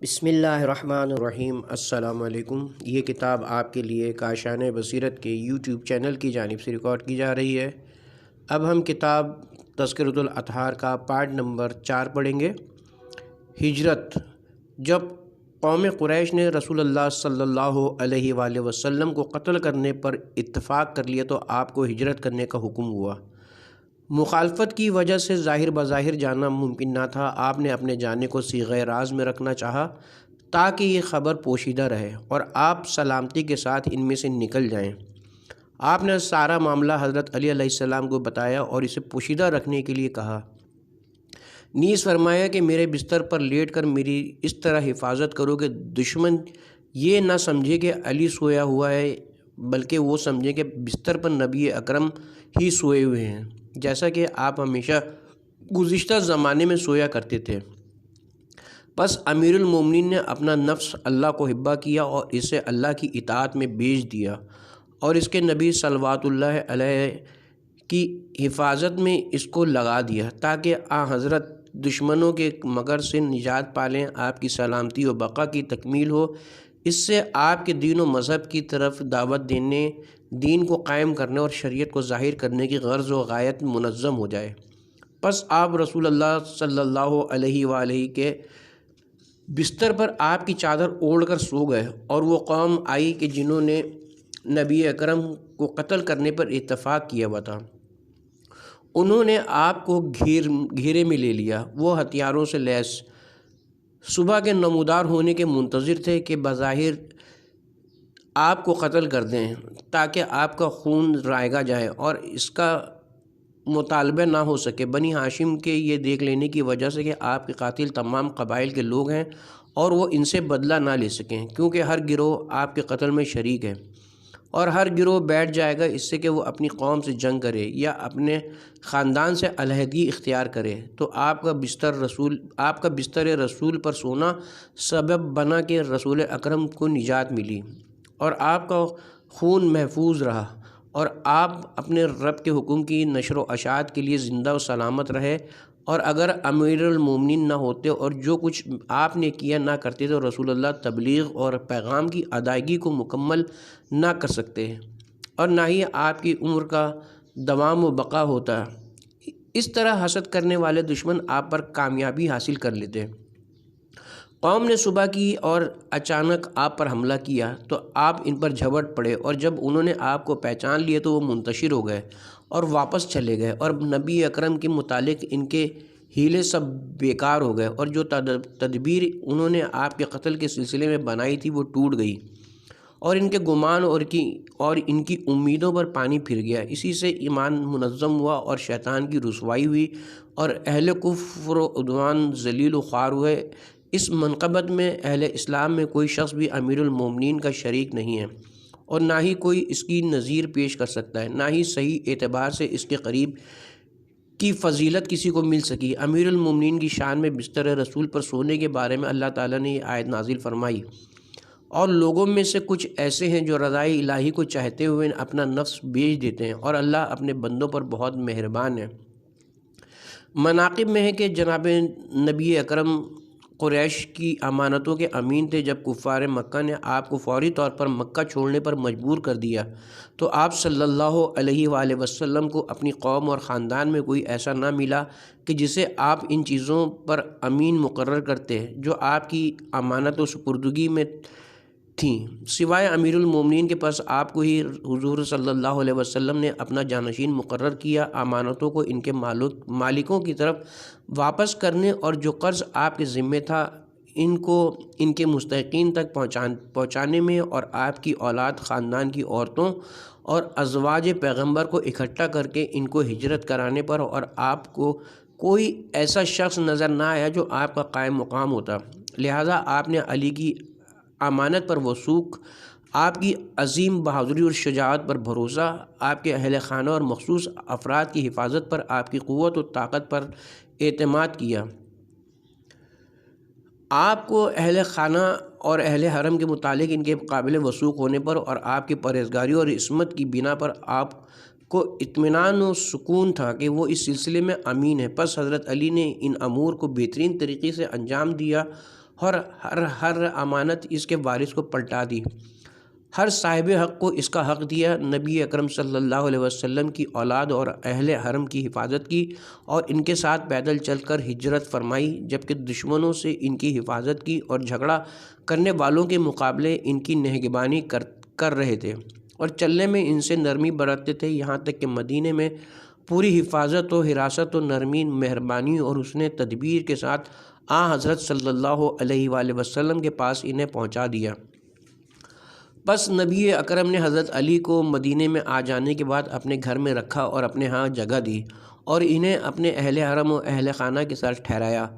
بسم اللہ الرحمن الرحیم۔ السلام علیکم۔ یہ کتاب آپ کے لیے کاشان بصیرت کے یوٹیوب چینل کی جانب سے ریکارڈ کی جا رہی ہے۔ اب ہم کتاب تذکرۃ الاطہار کا پارٹ نمبر 4 پڑھیں گے۔ ہجرت۔ جب قوم قریش نے رسول اللہ صلی اللہ علیہ وآلہ وسلم کو قتل کرنے پر اتفاق کر لیا تو آپ کو ہجرت کرنے کا حکم ہوا۔ مخالفت کی وجہ سے ظاہر بظاہر جانا ممکن نہ تھا۔ آپ نے اپنے جانے کو صیغہ راز میں رکھنا چاہا تاکہ یہ خبر پوشیدہ رہے اور آپ سلامتی کے ساتھ ان میں سے نکل جائیں۔ آپ نے سارا معاملہ حضرت علی علیہ السلام کو بتایا اور اسے پوشیدہ رکھنے کے لیے کہا۔ نیز فرمایا کہ میرے بستر پر لیٹ کر میری اس طرح حفاظت کرو کہ دشمن یہ نہ سمجھے کہ علی سویا ہوا ہے، بلکہ وہ سمجھے کہ بستر پر نبی اکرم ہی سوئے ہوئے ہیں، جیسا کہ آپ ہمیشہ گزشتہ زمانے میں سویا کرتے تھے۔ پس امیر المومنین نے اپنا نفس اللہ کو حبہ کیا اور اسے اللہ کی اطاعت میں بیچ دیا اور اس کے نبی صلوات اللہ علیہ کی حفاظت میں اس کو لگا دیا تاکہ حضرت دشمنوں کے مکر سے نجات پالیں، آپ کی سلامتی و بقا کی تکمیل ہو۔ اس سے آپ کے دین و مذہب کی طرف دعوت دینے، دین کو قائم کرنے اور شریعت کو ظاہر کرنے کی غرض و غایت منظم ہو جائے۔ پس آپ رسول اللہ صلی اللہ علیہ وآلہ کے بستر پر آپ کی چادر اوڑھ کر سو گئے اور وہ قوم آئی کہ جنہوں نے نبی اکرم کو قتل کرنے پر اتفاق کیا ہوا تھا۔ انہوں نے آپ کو گھیرے میں لے لیا۔ وہ ہتھیاروں سے لیس صبح کے نمودار ہونے کے منتظر تھے کہ بظاہر آپ کو قتل کر دیں تاکہ آپ کا خون رائگا جائے اور اس کا مطالبہ نہ ہو سکے بنی ہاشم کے یہ دیکھ لینے کی وجہ سے کہ آپ کے قاتل تمام قبائل کے لوگ ہیں اور وہ ان سے بدلہ نہ لے سکیں، کیونکہ ہر گروہ آپ کے قتل میں شریک ہے اور ہر گروہ بیٹھ جائے گا اس سے کہ وہ اپنی قوم سے جنگ کرے یا اپنے خاندان سے علیحدگی اختیار کرے، تو آپ کا بستر رسول پر سونا سبب بنا کہ رسول اکرم کو نجات ملی اور آپ کا خون محفوظ رہا اور آپ اپنے رب کے حکم کی نشر و اشاعت کے لیے زندہ و سلامت رہے۔ اور اگر امیر المومنین نہ ہوتے اور جو کچھ آپ نے کیا نہ کرتے تو رسول اللہ تبلیغ اور پیغام کی ادائیگی کو مکمل نہ کر سکتے اور نہ ہی آپ کی عمر کا دوام و بقا ہوتا۔ اس طرح حسد کرنے والے دشمن آپ پر کامیابی حاصل کر لیتے۔ قوم نے صبح کی اور اچانک آپ پر حملہ کیا تو آپ ان پر جھپٹ پڑے اور جب انہوں نے آپ کو پہچان لیا تو وہ منتشر ہو گئے اور واپس چلے گئے اور نبی اکرم کے متعلق ان کے ہیلے سب بیکار ہو گئے اور جو تدبیر انہوں نے آپ کے قتل کے سلسلے میں بنائی تھی وہ ٹوٹ گئی اور ان کے گمان اور ان کی امیدوں پر پانی پھر گیا۔ اسی سے ایمان منظم ہوا اور شیطان کی رسوائی ہوئی اور اہل کفر و عدوان ذلیل و خوار ہوئے۔ اس منقبت میں اہل اسلام میں کوئی شخص بھی امیر المومنین کا شریک نہیں ہے اور نہ ہی کوئی اس کی نظیر پیش کر سکتا ہے، نہ ہی صحیح اعتبار سے اس کے قریب کی فضیلت کسی کو مل سکی۔ امیر المومنین کی شان میں بستر رسول پر سونے کے بارے میں اللہ تعالیٰ نے یہ آیت نازل فرمائی، اور لوگوں میں سے کچھ ایسے ہیں جو رضائے الہی کو چاہتے ہوئے اپنا نفس بیچ دیتے ہیں اور اللہ اپنے بندوں پر بہت مہربان ہے۔ مناقب میں ہے کہ جناب نبی اکرم قریش کی امانتوں کے امین تھے۔ جب کفار مکہ نے آپ کو فوری طور پر مکہ چھوڑنے پر مجبور کر دیا تو آپ صلی اللہ علیہ وآلہ وسلم کو اپنی قوم اور خاندان میں کوئی ایسا نہ ملا کہ جسے آپ ان چیزوں پر امین مقرر کرتے جو آپ کی امانت و سپردگی میں تھیں، سوائے امیر المومنین کے پاس آپ کو ہی حضور صلی اللہ علیہ وسلم نے اپنا جانشین مقرر کیا۔ امانتوں کو ان کے مالکوں کی طرف واپس کرنے اور جو قرض آپ کے ذمہ تھا ان کو ان کے مستحقین تک پہنچانے میں اور آپ کی اولاد، خاندان کی عورتوں اور ازواج پیغمبر کو اکٹھا کر کے ان کو ہجرت کرانے پر، اور آپ کو کوئی ایسا شخص نظر نہ آیا جو آپ کا قائم مقام ہوتا، لہٰذا آپ نے علی کی امانت پر وثوق، آپ کی عظیم بہادری اور شجاعت پر بھروسہ، آپ کے اہل خانہ اور مخصوص افراد کی حفاظت پر، آپ کی قوت و طاقت پر اعتماد کیا۔ آپ کو اہل خانہ اور اہل حرم کے متعلق ان کے قابل وثوق ہونے پر اور آپ کی پرہیزگاری اور عصمت کی بنا پر آپ کو اطمینان و سکون تھا کہ وہ اس سلسلے میں امین ہے۔ پس حضرت علی نے ان امور کو بہترین طریقے سے انجام دیا اور ہر امانت اس کے وارث کو پلٹا دی، ہر صاحب حق کو اس کا حق دیا۔ نبی اکرم صلی اللہ علیہ وسلم کی اولاد اور اہل حرم کی حفاظت کی اور ان کے ساتھ پیدل چل کر ہجرت فرمائی، جبکہ دشمنوں سے ان کی حفاظت کی اور جھگڑا کرنے والوں کے مقابلے ان کی نگہبانی کر رہے تھے اور چلنے میں ان سے نرمی برتتے تھے، یہاں تک کہ مدینے میں پوری حفاظت و حراست و نرمی، مہربانی اور حسن تدبیر کے ساتھ حضرت صلی اللہ علیہ وآلہ وسلم کے پاس انہیں پہنچا دیا۔ پس نبی اکرم نے حضرت علی کو مدینے میں آ جانے کے بعد اپنے گھر میں رکھا اور اپنے ہاں جگہ دی اور انہیں اپنے اہل حرم و اہل خانہ کے ساتھ ٹھہرایا،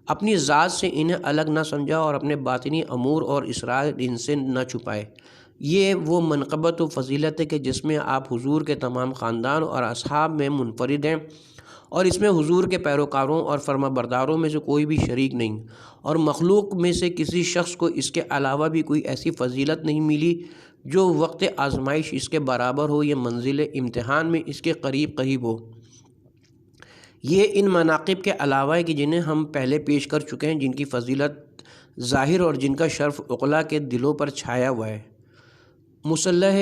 اپنی ذات سے انہیں الگ نہ سمجھا اور اپنے باطنی امور اور اسرار ان سے نہ چھپائے۔ یہ وہ منقبت و فضیلت ہے کہ جس میں آپ حضور کے تمام خاندان اور اصحاب میں منفرد ہیں، اور اس میں حضور کے پیروکاروں اور فرما برداروں میں سے کوئی بھی شریک نہیں، اور مخلوق میں سے کسی شخص کو اس کے علاوہ بھی کوئی ایسی فضیلت نہیں ملی جو وقت آزمائش اس کے برابر ہو یا منزل امتحان میں اس کے قریب ہو۔ یہ ان مناقب کے علاوہ ہے کہ جنہیں ہم پہلے پیش کر چکے ہیں، جن کی فضیلت ظاہر اور جن کا شرف عقلاء کے دلوں پر چھایا ہوا ہے۔ مصلح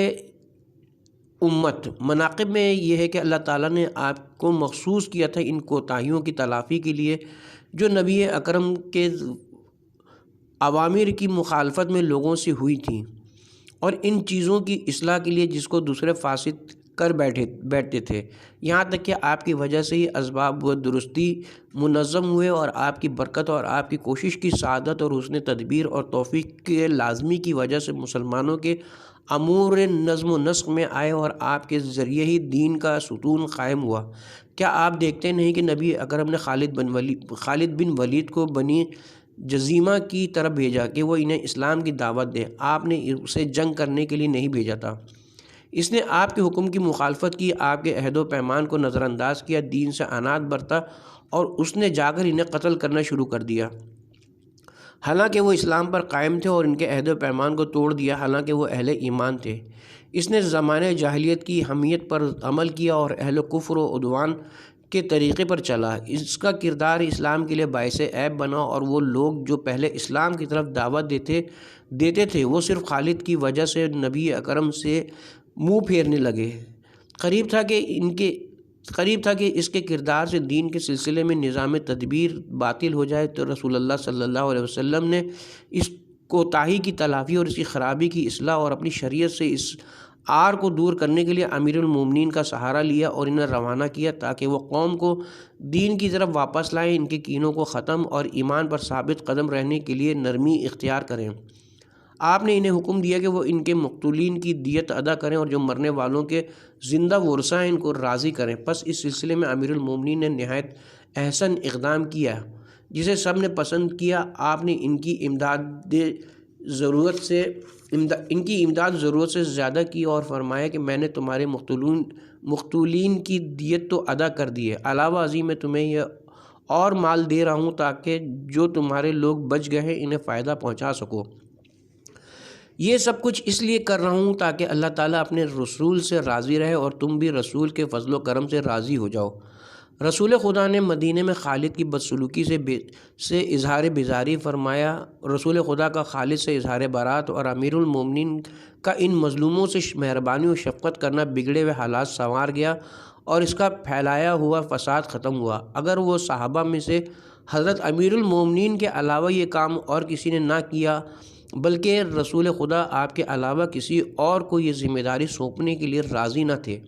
امت مناقب میں یہ ہے کہ اللہ تعالیٰ نے آپ کو مخصوص کیا تھا ان کوتاہیوں کی تلافی کے لیے جو نبی اکرم کے اوامر کی مخالفت میں لوگوں سے ہوئی تھیں، اور ان چیزوں کی اصلاح کے لیے جس کو دوسرے فاسد کر بیٹھتے تھے، یہاں تک کہ آپ کی وجہ سے ہی اسباب و درستی منظم ہوئے اور آپ کی برکت اور آپ کی کوشش کی سعادت اور حسن تدبیر اور توفیق کے لازمی کی وجہ سے مسلمانوں کے امور نظم و نسق میں آئے اور آپ کے ذریعے ہی دین کا ستون قائم ہوا۔ کیا آپ دیکھتے نہیں کہ نبی اکرم نے خالد بن ولید کو بنی جزیمہ کی طرف بھیجا کہ وہ انہیں اسلام کی دعوت دے؟ آپ نے اسے جنگ کرنے کے لیے نہیں بھیجا تھا، اس نے آپ کے حکم کی مخالفت کی، آپ کے عہد و پیمان کو نظر انداز کیا، دین سے عناد برتا اور اس نے جا کر انہیں قتل کرنا شروع کر دیا، حالانکہ وہ اسلام پر قائم تھے، اور ان کے عہد و پیمان کو توڑ دیا حالانکہ وہ اہل ایمان تھے۔ اس نے زمانہ جاہلیت کی حمیت پر عمل کیا اور اہل کفر و عدوان کے طریقے پر چلا۔ اس کا کردار اسلام کے لیے باعث عیب بنا، اور وہ لوگ جو پہلے اسلام کی طرف دعوت دیتے تھے وہ صرف خالد کی وجہ سے نبی اکرم سے منہ پھیرنے لگے۔ قریب تھا کہ اس کے کردار سے دین کے سلسلے میں نظام تدبیر باطل ہو جائے، تو رسول اللہ صلی اللہ علیہ وسلم نے اس کوتاہی کی تلافی اور اس کی خرابی کی اصلاح اور اپنی شریعت سے اس عار کو دور کرنے کے لیے امیر المومنین کا سہارا لیا اور انہیں روانہ کیا تاکہ وہ قوم کو دین کی طرف واپس لائیں، ان کے کینوں کو ختم اور ایمان پر ثابت قدم رہنے کے لیے نرمی اختیار کریں۔ آپ نے انہیں حکم دیا کہ وہ ان کے مقتولین کی دیت ادا کریں اور جو مرنے والوں کے زندہ ورثہ ہیں ان کو راضی کریں۔ پس اس سلسلے میں امیر المومنین نے نہایت احسن اقدام کیا جسے سب نے پسند کیا۔ آپ نے ان کی امداد ضرورت سے زیادہ کی اور فرمایا کہ میں نے تمہارے مقتولین کی دیت تو ادا کر دی ہے، علاوہ ازیں میں تمہیں یہ اور مال دے رہا ہوں تاکہ جو تمہارے لوگ بچ گئے ہیں انہیں فائدہ پہنچا سکو۔ یہ سب کچھ اس لیے کر رہا ہوں تاکہ اللہ تعالیٰ اپنے رسول سے راضی رہے اور تم بھی رسول کے فضل و کرم سے راضی ہو جاؤ۔ رسول خدا نے مدینے میں خالد کی بدسلوکی سے اظہار بیزاری فرمایا۔ رسول خدا کا خالد سے اظہار برات اور امیر المومنین کا ان مظلوموں سے مہربانی و شفقت کرنا بگڑے ہوئے حالات سنوار گیا اور اس کا پھیلایا ہوا فساد ختم ہوا۔ اگر وہ صحابہ میں سے حضرت امیر المومنین کے علاوہ یہ کام اور کسی نے نہ کیا بلکہ رسول خدا آپ کے علاوہ کسی اور کو یہ ذمہ داری سونپنے کے لیے راضی نہ تھے،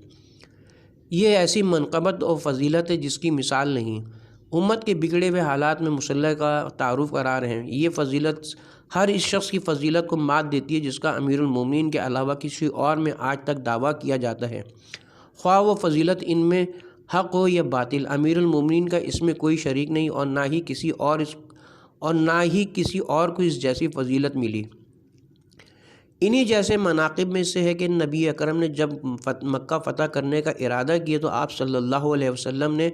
یہ ایسی منقبت اور فضیلت ہے جس کی مثال نہیں۔ امت کے بگڑے ہوئے حالات میں مصلح کا تعارف قرار ہیں۔ یہ فضیلت ہر اس شخص کی فضیلت کو مات دیتی ہے جس کا امیر المومنین کے علاوہ کسی اور میں آج تک دعویٰ کیا جاتا ہے، خواہ وہ فضیلت ان میں حق ہو یا باطل۔ امیر المومنین کا اس میں کوئی شریک نہیں اور نہ ہی کسی اور کو اس جیسی فضیلت ملی۔ انہی جیسے مناقب میں سے ہے کہ نبی اکرم نے جب مکہ فتح کرنے کا ارادہ کیا تو آپ صلی اللہ علیہ وسلم نے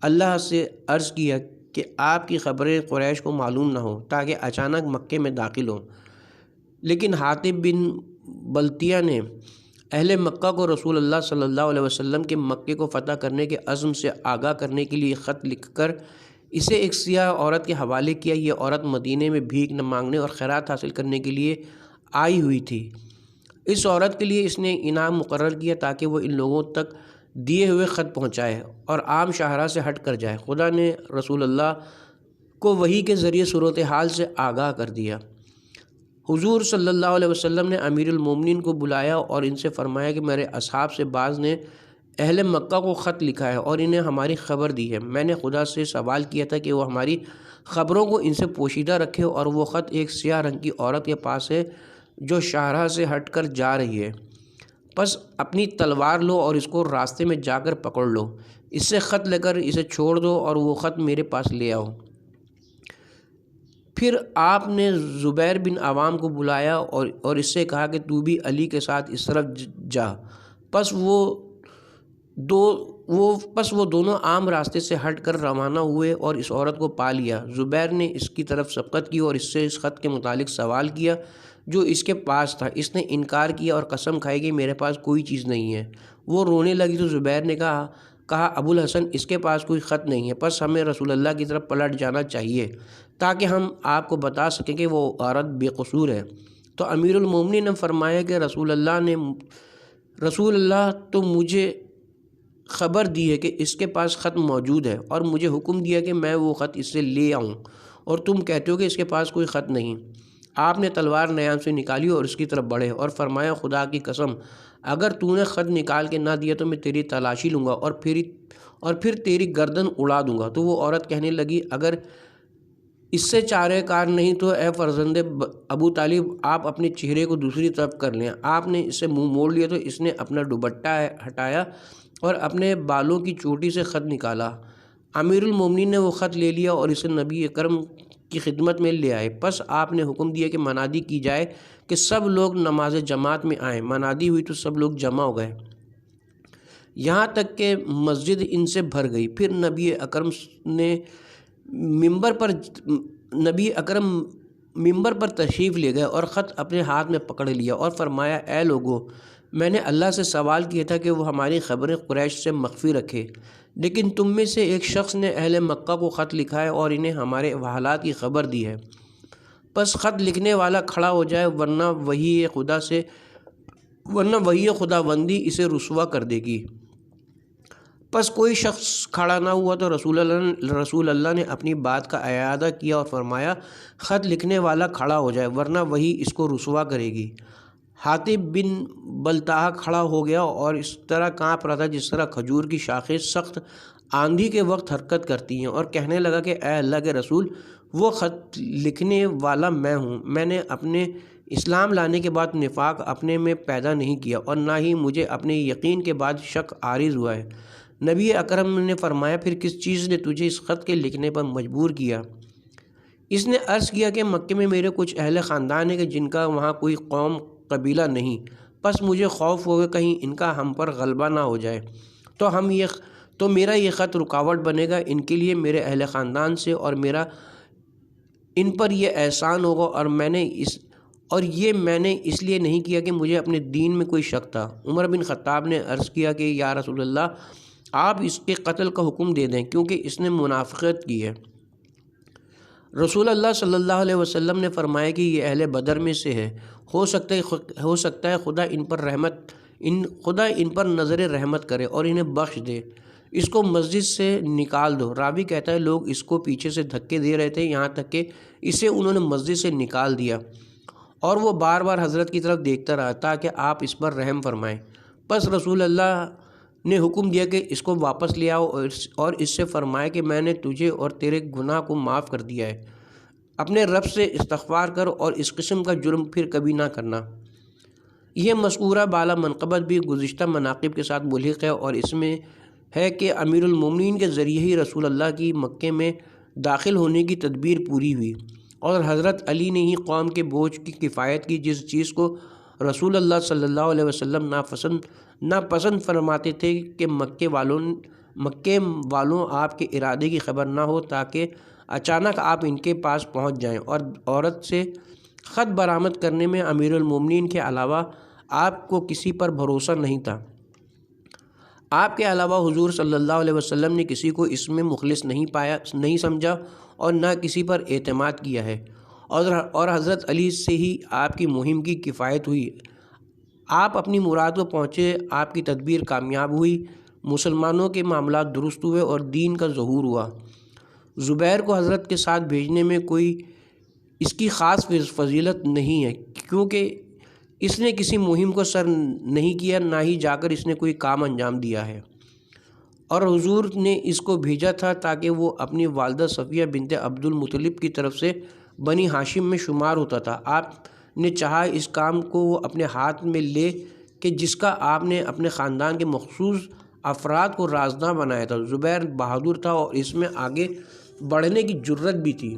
اللہ سے عرض کیا کہ آپ کی خبریں قریش کو معلوم نہ ہوں تاکہ اچانک مکے میں داخل ہوں، لیکن حاطب بن بلتیہ نے اہل مکہ کو رسول اللہ صلی اللہ علیہ وسلم کے مکے کو فتح کرنے کے عزم سے آگاہ کرنے کے لیے خط لکھ کر اسے ایک سیاہ عورت کے حوالے کیا۔ یہ عورت مدینے میں بھیک نہ مانگنے اور خیرات حاصل کرنے کے لیے آئی ہوئی تھی۔ اس عورت کے لیے اس نے انعام مقرر کیا تاکہ وہ ان لوگوں تک دیے ہوئے خط پہنچائے اور عام شاہراہ سے ہٹ کر جائے۔ خدا نے رسول اللہ کو وحی کے ذریعے صورتحال سے آگاہ کر دیا۔ حضور صلی اللہ علیہ وسلم نے امیر المومنین کو بلایا اور ان سے فرمایا کہ میرے اصحاب سے بعض نے اہل مکہ کو خط لکھا ہے اور انہیں ہماری خبر دی ہے۔ میں نے خدا سے سوال کیا تھا کہ وہ ہماری خبروں کو ان سے پوشیدہ رکھے، اور وہ خط ایک سیاہ رنگ کی عورت کے پاس ہے جو شاہراہ سے ہٹ کر جا رہی ہے۔ پس اپنی تلوار لو اور اس کو راستے میں جا کر پکڑ لو، اس سے خط لے کر اسے چھوڑ دو اور وہ خط میرے پاس لے آؤ۔ پھر آپ نے زبیر بن عوام کو بلایا اور اس سے کہا کہ تو بھی علی کے ساتھ اس طرف جا۔ پس وہ دونوں عام راستے سے ہٹ کر روانہ ہوئے اور اس عورت کو پا لیا۔ زبیر نے اس کی طرف سبقت کی اور اس سے اس خط کے متعلق سوال کیا جو اس کے پاس تھا۔ اس نے انکار کیا اور قسم کھائی کہ میرے پاس کوئی چیز نہیں ہے۔ وہ رونے لگی تو زبیر نے کہا ابو الحسن، اس کے پاس کوئی خط نہیں ہے، پس ہمیں رسول اللہ کی طرف پلٹ جانا چاہیے تاکہ ہم آپ کو بتا سکیں کہ وہ عورت بے قصور ہے۔ تو امیر المومنین نے فرمایا کہ رسول اللہ تو مجھے خبر دی ہے کہ اس کے پاس خط موجود ہے اور مجھے حکم دیا کہ میں وہ خط اس سے لے آؤں، اور تم کہتے ہو کہ اس کے پاس کوئی خط نہیں۔ آپ نے تلوار نیام سے نکالی اور اس کی طرف بڑھے اور فرمایا خدا کی قسم، اگر تو نے خط نکال کے نہ دیا تو میں تیری تلاشی لوں گا اور پھر تیری گردن اڑا دوں گا۔ تو وہ عورت کہنے لگی اگر اس سے چارہ کار نہیں تو اے فرزند ابو طالب، آپ اپنے چہرے کو دوسری طرف کر لیں۔ آپ نے اس سے منہ موڑ لیا تو اس نے اپنا دوپٹہ ہٹایا اور اپنے بالوں کی چوٹی سے خط نکالا۔ امیر المومنین نے وہ خط لے لیا اور اسے نبی اکرم کی خدمت میں لے آئے۔ پس آپ نے حکم دیا کہ منادی کی جائے کہ سب لوگ نماز جماعت میں آئیں۔ منادی ہوئی تو سب لوگ جمع ہو گئے، یہاں تک کہ مسجد ان سے بھر گئی۔ پھر نبی اکرم ممبر پر تشریف لے گئے اور خط اپنے ہاتھ میں پکڑ لیا اور فرمایا اے لوگو، میں نے اللہ سے سوال کیا تھا کہ وہ ہماری خبریں قریش سے مخفی رکھے، لیکن تم میں سے ایک شخص نے اہل مکہ کو خط لکھا ہے اور انہیں ہمارے حالات کی خبر دی ہے۔ پس خط لکھنے والا کھڑا ہو جائے ورنہ وحی خداوندی اسے رسوا کر دے گی۔ پس کوئی شخص کھڑا نہ ہوا تو رسول اللہ نے اپنی بات کا اعادہ کیا اور فرمایا خط لکھنے والا کھڑا ہو جائے ورنہ وہی اس کو رسوا کرے گی۔ حاطب بن بلتعہ کھڑا ہو گیا اور اس طرح کانپ رہا تھا جس طرح کھجور کی شاخیں سخت آندھی کے وقت حرکت کرتی ہیں، اور کہنے لگا کہ اے اللہ کے رسول، وہ خط لکھنے والا میں ہوں۔ میں نے اپنے اسلام لانے کے بعد نفاق اپنے میں پیدا نہیں کیا اور نہ ہی مجھے اپنے یقین کے بعد شک عارض ہوا ہے۔ نبی اکرم نے فرمایا پھر کس چیز نے تجھے اس خط کے لکھنے پر مجبور کیا؟ اس نے عرض کیا کہ مکے میں میرے کچھ اہل خاندان ہیں کہ جن کا وہاں کوئی قوم قبیلہ نہیں، پس مجھے خوف ہو گیا کہیں ان کا ہم پر غلبہ نہ ہو جائے تو میرا یہ خط رکاوٹ بنے گا ان کے لیے میرے اہل خاندان سے، اور میرا ان پر یہ احسان ہوگا، اور میں نے اس لیے نہیں کیا کہ مجھے اپنے دین میں کوئی شک تھا۔ عمر بن خطاب نے عرض کیا کہ یا رسول اللہ، آپ اس کے قتل کا حکم دے دیں کیونکہ اس نے منافقت کی ہے۔ رسول اللہ صلی اللہ علیہ وسلم نے فرمایا کہ یہ اہل بدر میں سے ہے، ہو سکتا ہے خدا ان پر نظر رحمت کرے اور انہیں بخش دے، اس کو مسجد سے نکال دو۔ راوی کہتا ہے لوگ اس کو پیچھے سے دھکے دے رہے تھے یہاں تک کہ اسے انہوں نے مسجد سے نکال دیا، اور وہ بار بار حضرت کی طرف دیکھتا رہا تاکہ آپ اس پر رحم فرمائیں۔ پس رسول اللہ نے حکم دیا کہ اس کو واپس لے آؤ اور اس سے فرمایا کہ میں نے تجھے اور تیرے گناہ کو معاف کر دیا ہے، اپنے رب سے استغفار کر اور اس قسم کا جرم پھر کبھی نہ کرنا۔ یہ مذکورہ بالا منقبت بھی گزشتہ مناقب کے ساتھ ملحق ہے، اور اس میں ہے کہ امیر المومنین کے ذریعے ہی رسول اللہ کی مکے میں داخل ہونے کی تدبیر پوری ہوئی، اور حضرت علی نے ہی قوم کے بوجھ کی کفایت کی۔ جس چیز کو رسول اللہ صلی اللہ علیہ وسلم ناپسند فرماتے تھے کہ مکے والوں آپ کے ارادے کی خبر نہ ہو تاکہ اچانک آپ ان کے پاس پہنچ جائیں، اور عورت سے خط برآمد کرنے میں امیر المومنین کے علاوہ آپ کو کسی پر بھروسہ نہیں تھا۔ آپ کے علاوہ حضور صلی اللہ علیہ وسلم نے کسی کو اس میں مخلص نہیں سمجھا اور نہ کسی پر اعتماد کیا ہے، اور حضرت علی سے ہی آپ کی مہم کی کفایت ہوئی۔ آپ اپنی مراد کو پہنچے، آپ کی تدبیر کامیاب ہوئی، مسلمانوں کے معاملات درست ہوئے اور دین کا ظہور ہوا۔ زبیر کو حضرت کے ساتھ بھیجنے میں کوئی اس کی خاص فضیلت نہیں ہے، کیونکہ اس نے کسی مہم کو سر نہیں کیا، نہ ہی جا کر اس نے کوئی کام انجام دیا ہے، اور حضور نے اس کو بھیجا تھا تاکہ وہ اپنی والدہ صفیہ بنت عبد المطلب کی طرف سے بنی ہاشم میں شمار ہوتا تھا۔ آپ نے چاہا اس کام کو وہ اپنے ہاتھ میں لے کہ جس کا آپ نے اپنے خاندان کے مخصوص افراد کو رازداں بنایا تھا۔ زبیر بہادر تھا اور اس میں آگے بڑھنے کی جرت بھی تھی۔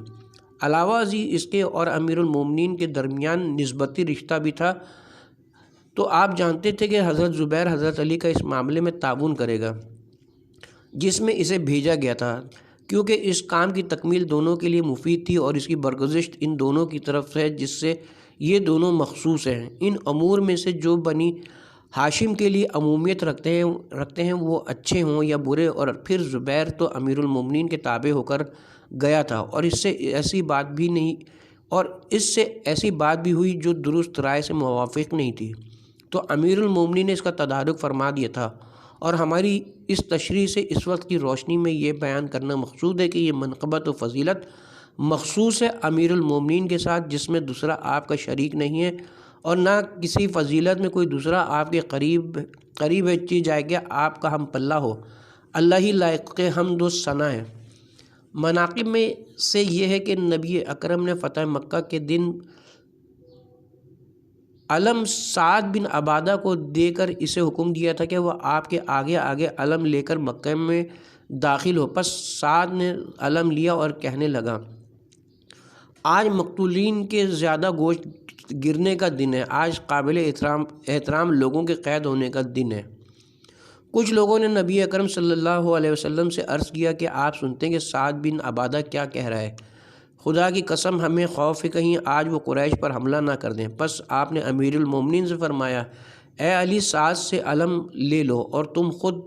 علاوہ ازیں اس کے اور امیر المومنین کے درمیان نسبتی رشتہ بھی تھا، تو آپ جانتے تھے کہ حضرت زبیر حضرت علی کا اس معاملے میں تعاون کرے گا جس میں اسے بھیجا گیا تھا، کیونکہ اس کام کی تکمیل دونوں کے لیے مفید تھی اور اس کی برگزشت ان دونوں کی طرف ہے جس سے یہ دونوں مخصوص ہیں۔ ان امور میں سے جو بنی ہاشم کے لیے عمومیت رکھتے ہیں وہ اچھے ہوں یا برے، اور پھر زبیر تو امیر المومنین کے تابع ہو کر گیا تھا، اور اس سے ایسی بات بھی ہوئی جو درست رائے سے موافق نہیں تھی، تو امیر المومنین نے اس کا تدارک فرما دیا تھا۔ اور ہماری اس تشریح سے اس وقت کی روشنی میں یہ بیان کرنا مقصود ہے کہ یہ منقبت و فضیلت مخصوص ہے امیر المومنین کے ساتھ، جس میں دوسرا آپ کا شریک نہیں ہے، اور نہ کسی فضیلت میں کوئی دوسرا آپ کے قریب ہے، چی جائے کہ آپ کا ہم پلہ ہو۔ اللہ ہی لائق حمد و ثنا ہے۔ مناقب میں سے یہ ہے کہ نبی اکرم نے فتح مکہ کے دن علم سعد بن عبادہ کو دے کر اسے حکم دیا تھا کہ وہ آپ کے آگے آگے علم لے کر مکہ میں داخل ہو۔ پس سعد نے علم لیا اور کہنے لگا، آج مقتولین کے زیادہ گوشت گرنے کا دن ہے، آج قابل احترام لوگوں کے قید ہونے کا دن ہے۔ کچھ لوگوں نے نبی اکرم صلی اللہ علیہ وسلم سے عرض کیا کہ آپ سنتے ہیں کہ سعد بن عبادہ کیا کہہ رہا ہے؟ خدا کی قسم ہمیں خوف ہے کہیں آج وہ قریش پر حملہ نہ کر دیں۔ پس آپ نے امیر المومنین سے فرمایا، اے علی، سعد سے علم لے لو اور تم خود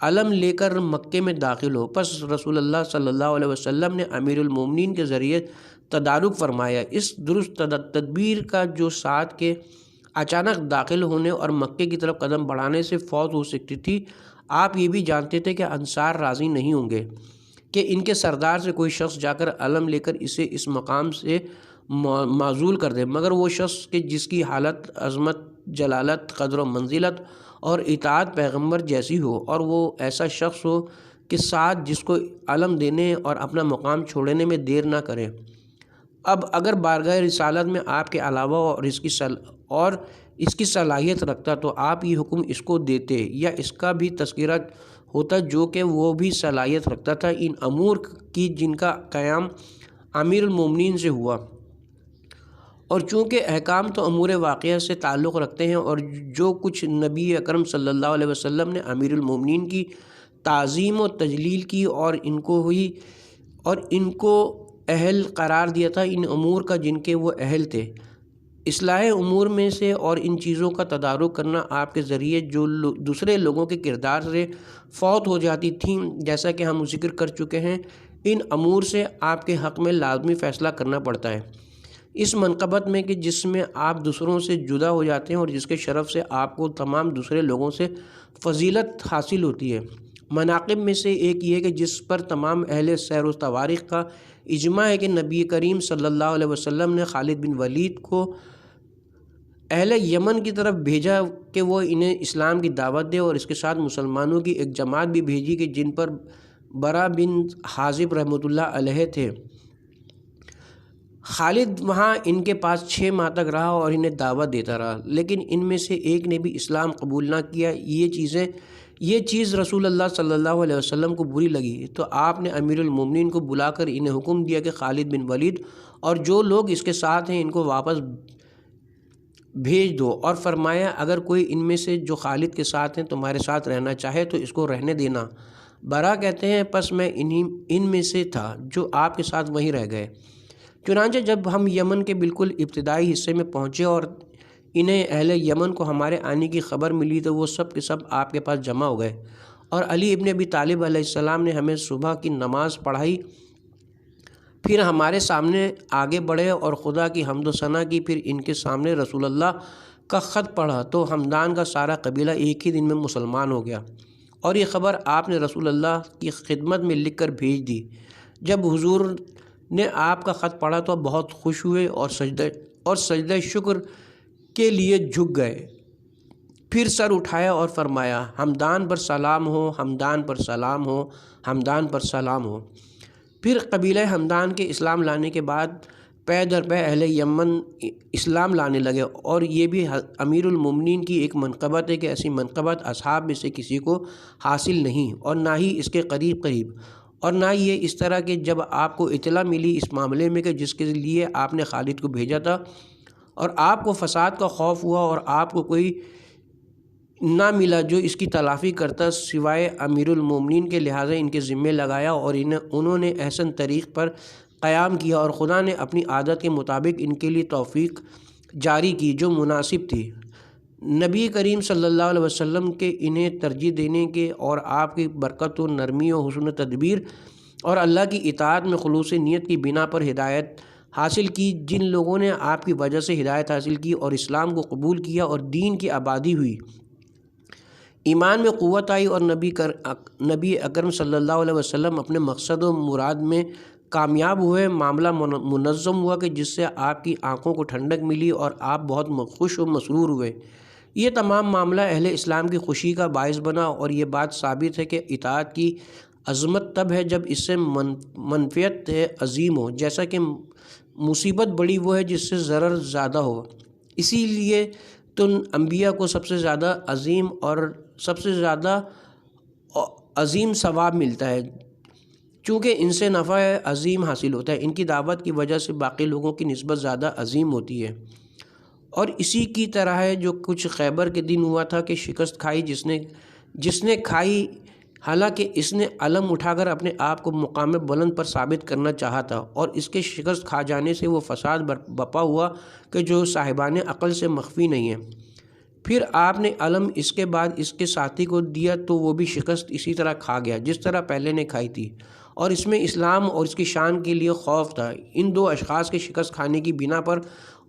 علم لے کر مکے میں داخل ہو۔ پس رسول اللہ صلی اللہ علیہ وسلم نے امیر المومنین کے ذریعے تدارک فرمایا۔ اس درست تدبیر کا جو سعد کے اچانک داخل ہونے اور مکے کی طرف قدم بڑھانے سے فوت ہو سکتی تھی، آپ یہ بھی جانتے تھے کہ انصار راضی نہیں ہوں گے کہ ان کے سردار سے کوئی شخص جا کر علم لے کر اسے اس مقام سے معزول کر دے، مگر وہ شخص کہ جس کی حالت عظمت، جلالت، قدر و منزلت اور اطاعت پیغمبر جیسی ہو، اور وہ ایسا شخص ہو کہ ساتھ جس کو علم دینے اور اپنا مقام چھوڑنے میں دیر نہ کرے۔ اب اگر بارگاہ رسالت میں آپ کے علاوہ اور اس کی صلاحیت رکھتا تو آپ یہ حکم اس کو دیتے یا اس کا بھی تذکرہ ہوتا جو کہ وہ بھی صلاحیت رکھتا تھا ان امور کی جن کا قیام امیر المومنین سے ہوا۔ اور چونکہ احکام تو امور واقعہ سے تعلق رکھتے ہیں، اور جو کچھ نبی اکرم صلی اللہ علیہ وسلم نے امیر المومنین کی تعظیم و تجلیل کی اور ان کو اہل قرار دیا تھا ان امور کا جن کے وہ اہل تھے۔ اصلاح امور میں سے اور ان چیزوں کا تدارک کرنا آپ کے ذریعے جو دوسرے لوگوں کے کردار سے فوت ہو جاتی تھیں، جیسا کہ ہم ذکر کر چکے ہیں، ان امور سے آپ کے حق میں لازمی فیصلہ کرنا پڑتا ہے، اس منقبت میں کہ جس میں آپ دوسروں سے جدا ہو جاتے ہیں اور جس کے شرف سے آپ کو تمام دوسرے لوگوں سے فضیلت حاصل ہوتی ہے۔ مناقب میں سے ایک یہ کہ جس پر تمام اہل سیر و تواریخ کا اجماع ہے کہ نبی کریم صلی اللہ علیہ وسلم نے خالد بن ولید کو اہل یمن کی طرف بھیجا کہ وہ انہیں اسلام کی دعوت دے، اور اس کے ساتھ مسلمانوں کی ایک جماعت بھی بھیجی کہ جن پر برا بن حازب رحمۃ اللہ علیہ تھے۔ خالد وہاں ان کے پاس 6 ماہ تک رہا اور انہیں دعوت دیتا رہا، لیکن ان میں سے ایک نے بھی اسلام قبول نہ کیا۔ یہ چیز رسول اللہ صلی اللہ علیہ وسلم کو بری لگی، تو آپ نے امیر المومنین کو بلا کر انہیں حکم دیا کہ خالد بن ولید اور جو لوگ اس کے ساتھ ہیں ان کو واپس بھیج دو، اور فرمایا اگر کوئی ان میں سے جو خالد کے ساتھ ہیں تمہارے ساتھ رہنا چاہے تو اس کو رہنے دینا۔ برا کہتے ہیں پس میں ان میں سے تھا جو آپ کے ساتھ وہیں رہ گئے۔ چنانچہ جب ہم یمن کے بالکل ابتدائی حصے میں پہنچے اور انہیں اہل یمن کو ہمارے آنے کی خبر ملی تو وہ سب کے سب آپ کے پاس جمع ہو گئے، اور علی ابن ابی طالب علیہ السلام نے ہمیں صبح کی نماز پڑھائی، پھر ہمارے سامنے آگے بڑھے اور خدا کی حمد و ثنا کی، پھر ان کے سامنے رسول اللہ کا خط پڑھا تو ہمدان کا سارا قبیلہ ایک ہی دن میں مسلمان ہو گیا، اور یہ خبر آپ نے رسول اللہ کی خدمت میں لکھ کر بھیج دی۔ جب حضور نے آپ کا خط پڑھا تو بہت خوش ہوئے اور سجدہ شکر کے لیے جھک گئے، پھر سر اٹھایا اور فرمایا، ہمدان پر سلام ہو، ہمدان پر سلام ہو، ہمدان پر سلام ہو۔ پھر قبیلہ ہمدان کے اسلام لانے کے بعد پے در پے اہل یمن اسلام لانے لگے، اور یہ بھی امیر المومنین کی ایک منقبت ہے کہ ایسی منقبت اصحاب میں سے کسی کو حاصل نہیں، اور نہ ہی اس کے قریب، اور نہ یہ اس طرح کہ جب آپ کو اطلاع ملی اس معاملے میں کہ جس کے لیے آپ نے خالد کو بھیجا تھا، اور آپ کو فساد کا خوف ہوا اور آپ کو کوئی نہ ملا جو اس کی تلافی کرتا سوائے امیر المومنین کے، لہٰذا ان کے ذمے لگایا، اور انہوں نے احسن طریق پر قیام کیا، اور خدا نے اپنی عادت کے مطابق ان کے لیے توفیق جاری کی جو مناسب تھی۔ نبی کریم صلی اللہ علیہ وسلم کے انہیں ترجیح دینے کے اور آپ کی برکت و نرمی و حسن تدبیر اور اللہ کی اطاعت میں خلوص نیت کی بنا پر ہدایت حاصل کی، جن لوگوں نے آپ کی وجہ سے ہدایت حاصل کی اور اسلام کو قبول کیا اور دین کی آبادی ہوئی، ایمان میں قوت آئی، اور نبی اکرم صلی اللہ علیہ وسلم اپنے مقصد و مراد میں کامیاب ہوئے، معاملہ منظم ہوا کہ جس سے آپ کی آنکھوں کو ٹھنڈک ملی اور آپ بہت خوش و مسرور ہوئے۔ یہ تمام معاملہ اہل اسلام کی خوشی کا باعث بنا، اور یہ بات ثابت ہے کہ اطاعت کی عظمت تب ہے جب اس سے منفعت عظیم ہو، جیسا کہ مصیبت بڑی وہ ہے جس سے ضرر زیادہ ہو۔ اسی لیے تو انبیاء کو سب سے زیادہ عظیم ثواب ملتا ہے، چونکہ ان سے نفع عظیم حاصل ہوتا ہے، ان کی دعوت کی وجہ سے باقی لوگوں کی نسبت زیادہ عظیم ہوتی ہے۔ اور اسی کی طرح ہے جو کچھ خیبر کے دن ہوا تھا کہ شکست کھائی جس نے کھائی، حالانکہ اس نے علم اٹھا کر اپنے آپ کو مقام بلند پر ثابت کرنا چاہا تھا، اور اس کے شکست کھا جانے سے وہ فساد برپا ہوا کہ جو صاحبان عقل سے مخفی نہیں ہے۔ پھر آپ نے علم اس کے بعد اس کے ساتھی کو دیا تو وہ بھی شکست اسی طرح کھا گیا جس طرح پہلے نے کھائی تھی، اور اس میں اسلام اور اس کی شان کے لیے خوف تھا۔ ان دو اشخاص کے شکست کھانے کی بنا پر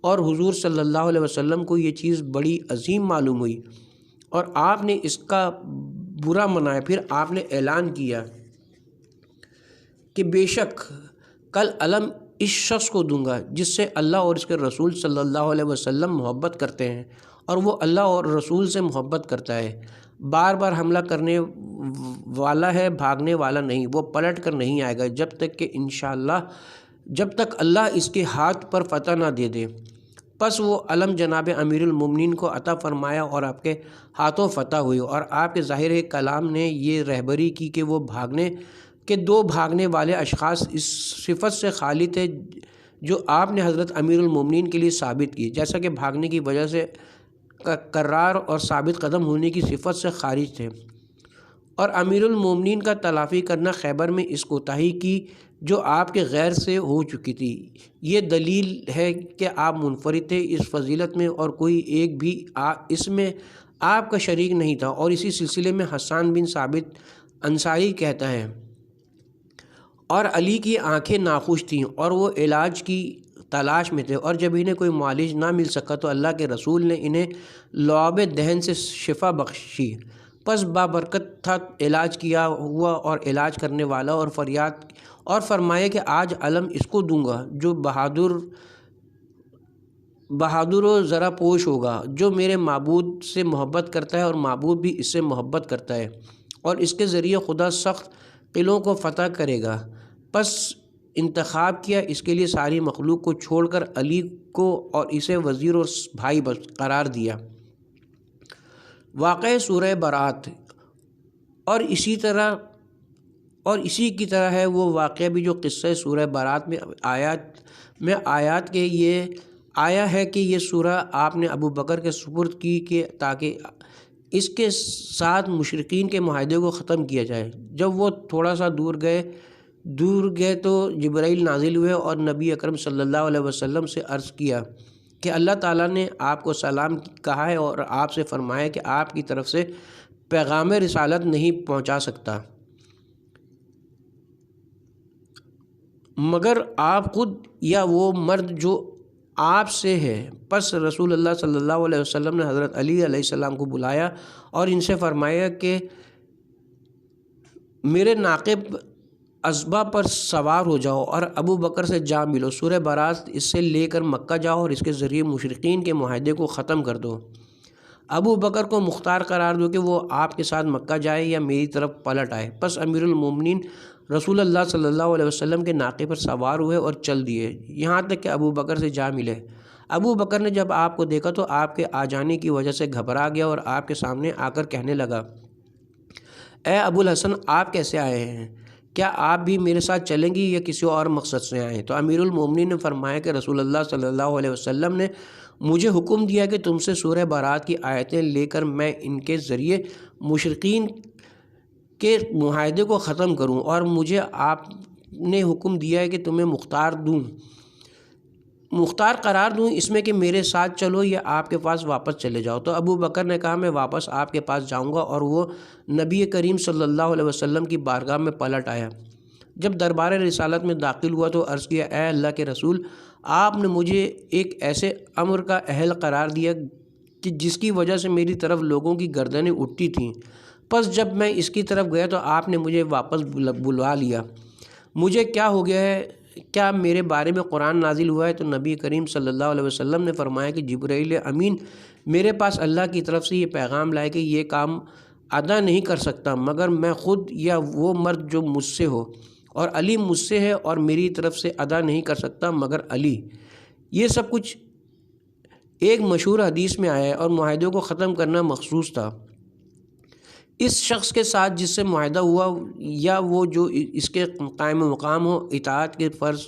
اور حضور صلی اللہ علیہ وسلم کو یہ چیز بڑی عظیم معلوم ہوئی، اور آپ نے اس کا برا منایا۔ پھر آپ نے اعلان کیا کہ بے شک کل علم اس شخص کو دوں گا جس سے اللہ اور اس کے رسول صلی اللہ علیہ وسلم محبت کرتے ہیں، اور وہ اللہ اور رسول سے محبت کرتا ہے، بار بار حملہ کرنے والا ہے، بھاگنے والا نہیں، وہ پلٹ کر نہیں آئے گا جب تک اللہ اس کے ہاتھ پر فتح نہ دے دے۔ پس وہ علم جناب امیر المومنین کو عطا فرمایا اور آپ کے ہاتھوں فتح ہوئی، اور آپ کے ظاہر کلام نے یہ رہبری کی کہ وہ دو بھاگنے والے اشخاص اس صفت سے خالی تھے جو آپ نے حضرت امیر المومنین کے لیے ثابت کی، جیسا کہ بھاگنے کی وجہ سے قرار اور ثابت قدم ہونے کی صفت سے خارج تھے، اور امیر المومنین کا تلافی کرنا خیبر میں اس کوتاہی کی جو آپ کے غیر سے ہو چکی تھی۔ یہ دلیل ہے کہ آپ منفرد تھے اس فضیلت میں، اور کوئی ایک بھی اس میں آپ کا شریک نہیں تھا۔ اور اسی سلسلے میں حسان بن ثابت انصاری کہتا ہے، اور علی کی آنکھیں ناخوش تھیں اور وہ علاج کی تلاش میں تھے، اور جب انہیں کوئی معالج نہ مل سکا تو اللہ کے رسول نے انہیں لعاب دہن سے شفا بخشی، پس بابرکت تھا علاج کیا ہوا اور علاج کرنے والا، اور فرمایا کہ آج علم اس کو دوں گا جو بہادر و ذرا پوش ہوگا، جو میرے معبود سے محبت کرتا ہے اور معبود بھی اس سے محبت کرتا ہے، اور اس کے ذریعے خدا سخت قلعوں کو فتح کرے گا۔ پس انتخاب کیا اس کے لیے ساری مخلوق کو چھوڑ کر علی کو اور اسے وزیر اور بھائی قرار دیا۔ واقعہ سورہ برات اور اسی کی طرح ہے وہ واقعہ بھی جو قصہ سورہ برات میں آیات کے یہ آیا ہے کہ یہ سورہ آپ نے ابو بکر کے سپرد کی کہ تاکہ اس کے ساتھ مشرکین کے معاہدے کو ختم کیا جائے۔ جب وہ تھوڑا سا دور گئے تو جبرائیل نازل ہوئے اور نبی اکرم صلی اللہ علیہ وسلم سے عرض کیا کہ اللہ تعالیٰ نے آپ کو سلام کہا ہے اور آپ سے فرمایا کہ آپ کی طرف سے پیغام رسالت نہیں پہنچا سکتا مگر آپ خود یا وہ مرد جو آپ سے ہے۔ پس رسول اللہ صلی اللہ علیہ وسلم نے حضرت علی علیہ السلام کو بلایا اور ان سے فرمایا کہ میرے ناقب ازبا پر سوار ہو جاؤ اور ابو بکر سے جا ملو، سورہ برات اس سے لے کر مکہ جاؤ اور اس کے ذریعے مشرکین کے معاہدے کو ختم کر دو۔ ابو بکر کو مختار قرار دو کہ وہ آپ کے ساتھ مکہ جائے یا میری طرف پلٹ آئے۔ پس امیر المومنین رسول اللہ صلی اللہ علیہ وسلم کے ناقے پر سوار ہوئے اور چل دیے یہاں تک کہ ابو بکر سے جا ملے۔ ابو بکر نے جب آپ کو دیکھا تو آپ کے آ جانے کی وجہ سے گھبرا گیا اور آپ کے سامنے آ کر کہنے لگا، اے ابو الحسن، آپ کیسے آئے ہیں؟ کیا آپ بھی میرے ساتھ چلیں گی یا کسی اور مقصد سے آئے ہیں؟ تو امیر المومنین نے فرمایا کہ رسول اللہ صلی اللہ علیہ وسلم نے مجھے حکم دیا کہ تم سے سورہ برات کی آیتیں لے کر میں ان کے ذریعے مشرکین کے معاہدے کو ختم کروں، اور مجھے آپ نے حکم دیا ہے کہ تمہیں مختار قرار دوں اس میں کہ میرے ساتھ چلو یا آپ کے پاس واپس چلے جاؤ۔ تو ابو بکر نے کہا، میں واپس آپ کے پاس جاؤں گا، اور وہ نبی کریم صلی اللہ علیہ وسلم کی بارگاہ میں پلٹ آیا۔ جب دربار رسالت میں داخل ہوا تو عرض کیا، اے اللہ کے رسول، آپ نے مجھے ایک ایسے امر کا اہل قرار دیا کہ جس کی وجہ سے میری طرف لوگوں کی گردنیں اٹھتی تھیں، پس جب میں اس کی طرف گیا تو آپ نے مجھے واپس بلوا لیا۔ مجھے کیا ہو گیا ہے؟ کیا میرے بارے میں قرآن نازل ہوا ہے؟ تو نبی کریم صلی اللہ علیہ وسلم نے فرمایا کہ جبرائیل امین میرے پاس اللہ کی طرف سے یہ پیغام لائے کہ یہ کام ادا نہیں کر سکتا مگر میں خود یا وہ مرد جو مجھ سے ہو، اور علی مجھ سے ہے اور میری طرف سے ادا نہیں کر سکتا مگر علی۔ یہ سب کچھ ایک مشہور حدیث میں آیا ہے اور معاہدوں کو ختم کرنا مخصوص تھا اس شخص کے ساتھ جس سے معاہدہ ہوا، یا وہ جو اس کے قائم مقام ہو، اطاعت کے فرض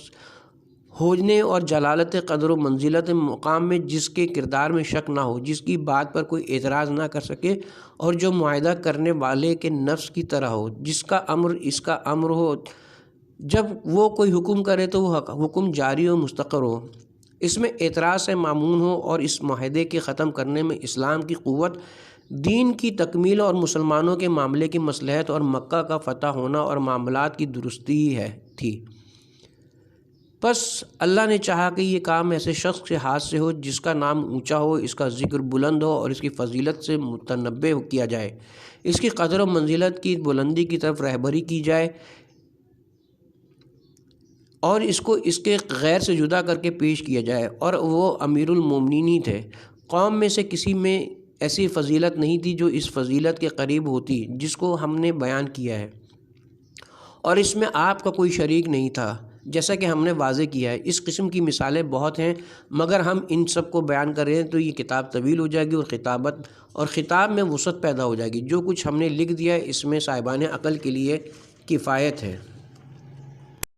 ہونے اور جلالت قدر و منزلت مقام میں جس کے کردار میں شک نہ ہو، جس کی بات پر کوئی اعتراض نہ کر سکے، اور جو معاہدہ کرنے والے کے نفس کی طرح ہو، جس کا امر اس کا امر ہو، جب وہ کوئی حکم کرے تو وہ حکم جاری و مستقر ہو، اس میں اعتراض سے معمون ہو، اور اس معاہدے کے ختم کرنے میں اسلام کی قوت، دین کی تکمیل اور مسلمانوں کے معاملے کی مصلحت اور مکہ کا فتح ہونا اور معاملات کی درستی تھی۔ پس اللہ نے چاہا کہ یہ کام ایسے شخص کے ہاتھ سے ہو جس کا نام اونچا ہو، اس کا ذکر بلند ہو اور اس کی فضیلت سے متنبہ کیا جائے، اس کی قدر و منزلت کی بلندی کی طرف رہبری کی جائے، اور اس کو اس کے غیر سے جدا کر کے پیش کیا جائے، اور وہ امیر المومنین ہی تھے۔ قوم میں سے کسی میں ایسی فضیلت نہیں تھی جو اس فضیلت کے قریب ہوتی جس کو ہم نے بیان کیا ہے، اور اس میں آپ کا کوئی شریک نہیں تھا جیسا کہ ہم نے واضح کیا ہے۔ اس قسم کی مثالیں بہت ہیں، مگر ہم ان سب کو بیان کر رہے ہیں تو یہ کتاب طویل ہو جائے گی اور خطاب میں وسعت پیدا ہو جائے گی۔ جو کچھ ہم نے لکھ دیا ہے اس میں صاحبان عقل کے لیے کفایت ہے۔